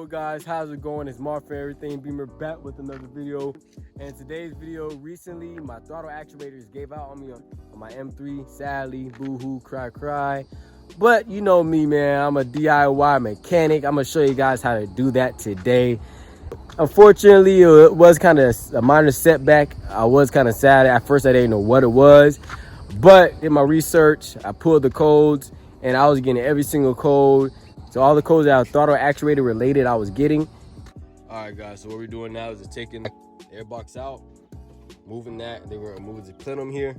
guys, how's it going? It's Mark for Everything Beamer back with another video. And today's video, recently my throttle actuators gave out on me on my M3. Sadly, boo-hoo, cry. But you know me, man, I'm a DIY mechanic. I'm gonna show you guys how to do that today. Unfortunately, it was kind of a minor setback. I was kind of sad. At first I didn't know what it was, but in my research I pulled the codes and I was getting every single code. So all the codes that are throttle actuator related I was getting. All right guys, so what we're doing now is taking the airbox out, moving that, and then we're gonna move the plenum here.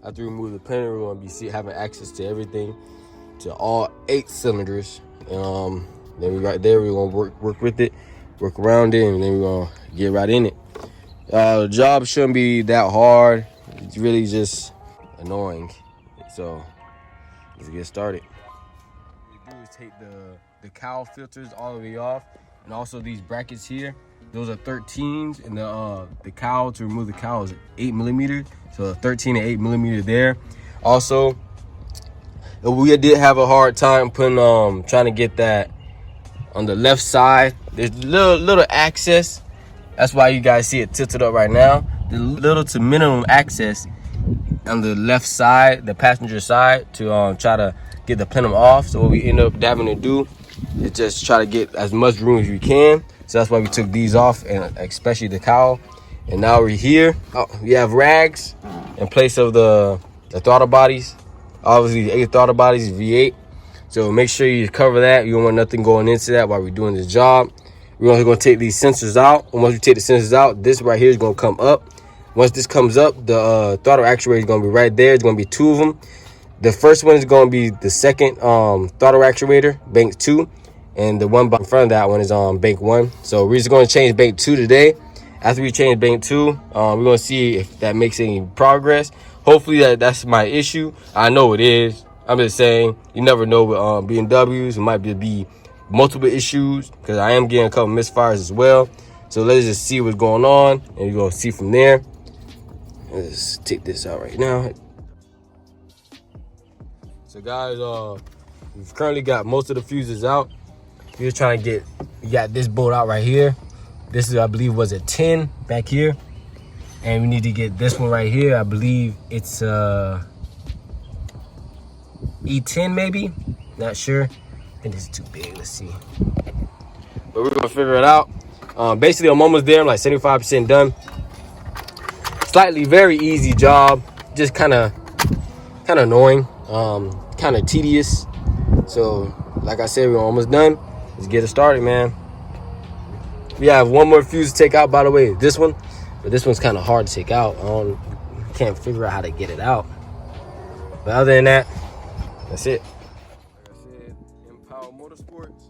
After we remove the plenum, we're gonna be having access to everything, to all 8 cylinders. Then we right there, we're gonna work with it, work around it, and then we're gonna get right in it. The job shouldn't be that hard. It's really just annoying. So let's get started. What we do is take the cowl filters all the way off, and also these brackets here, those are 13s, and the cowl, to remove the cowl, is 8mm, so 13 and 8mm there. Also, we did have a hard time putting trying to get that on the left side. There's little access, that's why you guys see it tilted up right now. The little to minimum access on the left side, the passenger side, to try to get the plenum off. So what we end up having to do is just try to get as much room as we can. So that's why we took these off, and especially the cowl. And now we're here. We have rags in place of the throttle bodies. Obviously the 8 throttle bodies, V8. So make sure you cover that. You don't want nothing going into that while we're doing this job. We're also going to take these sensors out. And once we take the sensors out, this right here is going to come up. Once this comes up, the throttle actuator is going to be right there. It's going to be 2 of them. The first one is going to be the second throttle actuator, bank 2. And the one in front of that one is on bank 1. So we're just going to change bank 2 today. After we change bank 2, we're going to see if that makes any progress. Hopefully that's my issue. I know it is. I'm just saying, you never know with BMWs. It might be multiple issues, because I am getting a couple misfires as well. So let's just see what's going on, and we're going to see from there. Let's take this out right now. So guys, we've currently got most of the fuses out. We're trying to we got this bolt out right here. This is, I believe, was a 10 back here. And we need to get this one right here. I believe it's E10 maybe, not sure. I think this is too big, let's see. But we're gonna figure it out. Basically I'm almost there, I'm like 75% done. Slightly very easy job, just kind of annoying, kind of tedious. So like I said, we're almost done. Let's get it started, man. We have one more fuse to take out, by the way, this one. But this one's kind of hard to take out. Can't figure out how to get it out. But other than that, that's it. Like I said, Empower Motorsports.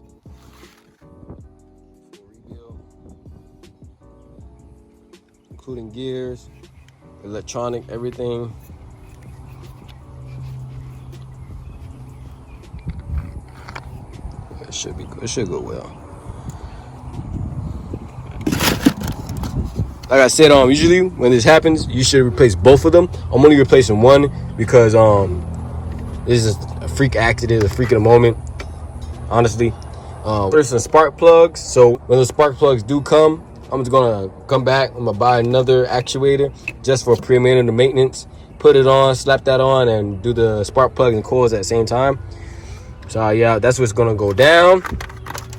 Including gears, electronic, everything. It should be good. It should go well. Like I said, usually when this happens, you should replace both of them. I'm only replacing one because this is a freak accident, a freak of the moment, honestly. There's some spark plugs, so when the spark plugs do come, I'm just gonna come back. I'm gonna buy another actuator just for preventive maintenance. Put it on, slap that on, and do the spark plug and coils at the same time. So yeah, that's what's gonna go down.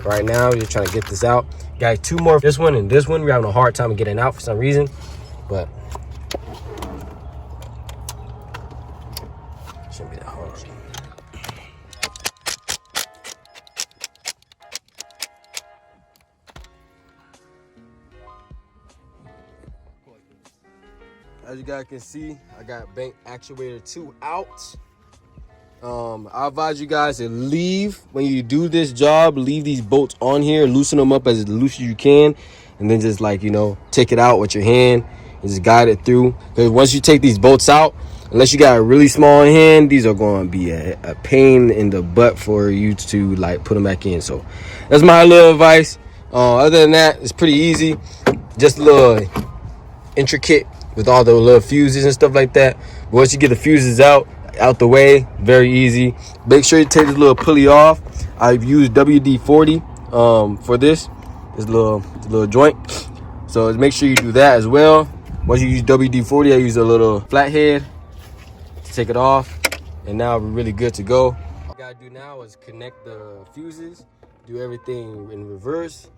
Right now, we're just trying to get this out. Got 2 more, this one and this one. We're having a hard time getting out for some reason, but shouldn't be that hard. As you guys can see, I got bank actuator 2 out. I advise you guys to leave, when you do this job, leave these bolts on here, loosen them up as loose as you can, and then just, like, you know, take it out with your hand and just guide it through. Because once you take these bolts out, unless you got a really small hand, these are going to be a pain in the butt for you to, like, put them back in. So that's my little advice. Other than that, it's pretty easy, just a little intricate with all the little fuses and stuff like that. But once you get the fuses out the way, very easy. Make sure you take this little pulley off. I've used WD-40 for this. this little joint. So make sure you do that as well. Once you use WD-40, I use a little flathead to take it off, and now we're really good to go. All I gotta do now is connect the fuses, do everything in reverse,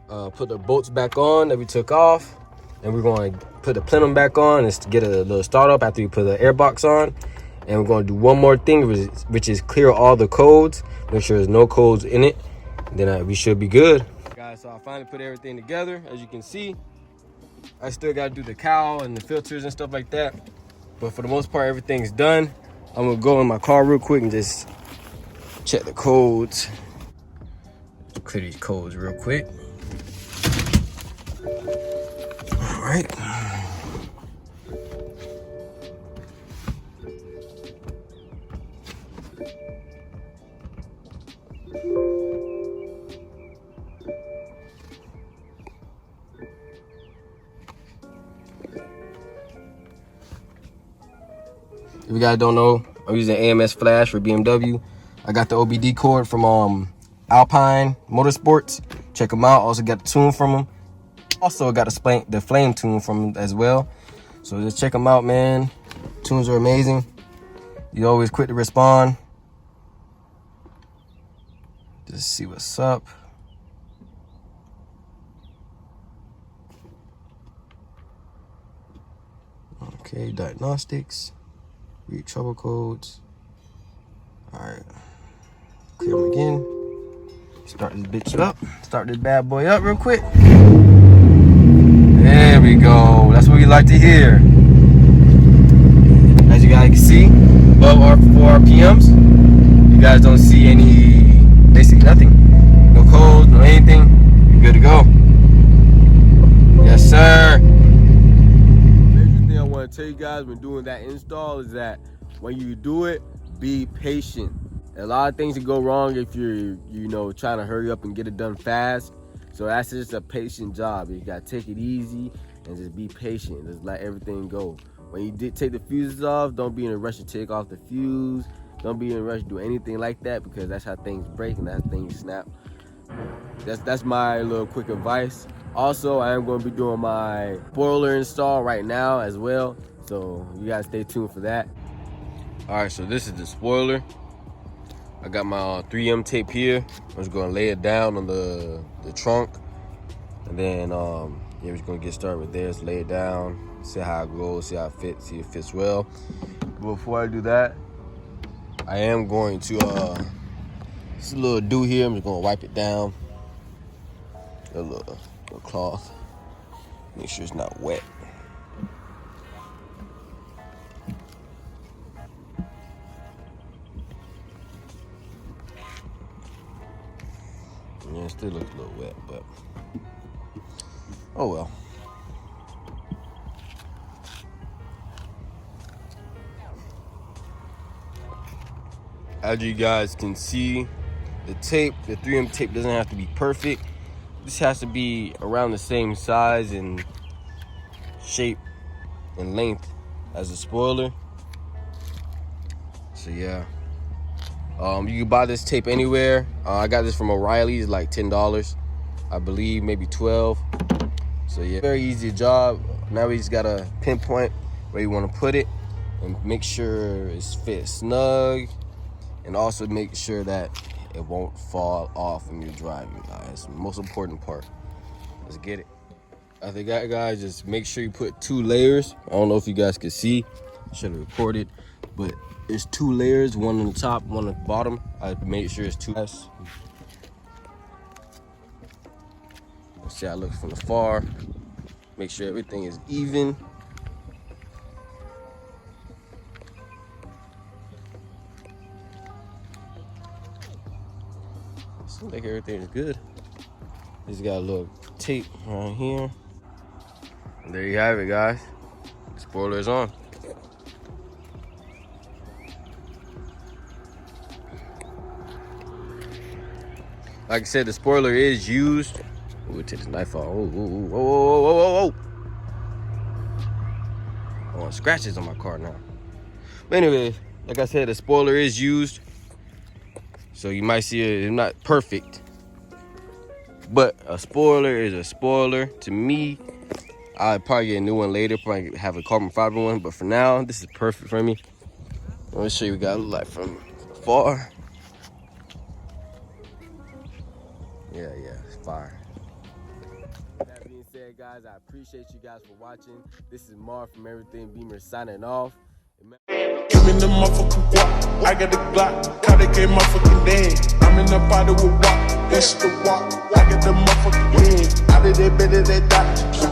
put the bolts back on that we took off, and we're going to put the plenum back on and get a little startup after you put the air box on. And we're going to do one more thing, which is clear all the codes, make sure there's no codes in it, then we should be good. Guys, so I finally put everything together. As you can see, I still got to do the cowl and the filters and stuff like that, but for the most part everything's done. I'm gonna go in my car real quick and just check the codes. Clear these codes real quick. All right. If you guys don't know, I'm using AMS flash for BMW. I got the OBD cord from Alpine Motorsports. Check them out. Also got the tune from them. Also got the flame tune from them as well. So just check them out, man. Tunes are amazing. You always quick to respond. Just see what's up. Okay, diagnostics. Read trouble codes. All right, clear them again. Start this bitch up. Start this bad boy up real quick. There we go. That's what we like to hear. As you guys can see, above our 4 RPMs, you guys don't see any, basically nothing. No codes, no anything. You're good to go. Yes, sir. Major thing I want to tell you guys when doing that install is that when you do it, be patient. A lot of things can go wrong if you're, trying to hurry up and get it done fast. So that's just a patient job. You gotta take it easy and just be patient. Just let everything go. When you take the fuses off, don't be in a rush to take off the fuse. Don't be in a rush to do anything like that, because that's how things break and that's how things snap. That's my little quick advice. Also, I am going to be doing my spoiler install right now as well. So you guys stay tuned for that. All right, so this is the spoiler. I got my 3M tape here. I'm just gonna lay it down on the trunk, and then yeah, we're just gonna get started with this. Lay it down, see how it goes, see how it fits, see if it fits well. But before I do that, I am going to just a little dew here. I'm just gonna wipe it down. A little cloth. Make sure it's not wet. Yeah, it still looks a little wet, but oh well. As you guys can see, the 3M tape doesn't have to be perfect. This has to be around the same size and shape and length as the spoiler. So yeah. You can buy this tape anywhere. I got this from O'Reilly's, like $10, I believe, maybe 12. So yeah, very easy job. Now we just gotta pinpoint where you want to put it and make sure it's fit snug, and also make sure that it won't fall off when you're driving. That's the most important part. Let's get it. After that, guys, just make sure you put 2 layers. I don't know if you guys can see. I should have recorded, but it's 2 layers, one on the top, one on the bottom. I made sure it's 2. Let's see how it looks from afar. Make sure everything is even. Seems like everything is good. Just got a little tape right here. And there you have it, guys. Spoiler is on. Like I said, the spoiler is used. Ooh, take this knife off. Oh, I want scratches on my car now. But anyway, like I said, the spoiler is used. So you might see it's not perfect, But a spoiler is a spoiler. To me, I'd probably get a new one later, probably have a carbon fiber one. But for now, this is perfect for me. Let me show you what it got look like from far. Yeah, it's fire. That being said, guys, I appreciate you guys for watching. This is Marv from Everything Beamer signing off. Give me the motherfucking guap. I got the Glock. How they get motherfucking dead. I'm in the body with walk. It's the walk. I got the motherfucking head. Out of that better they die.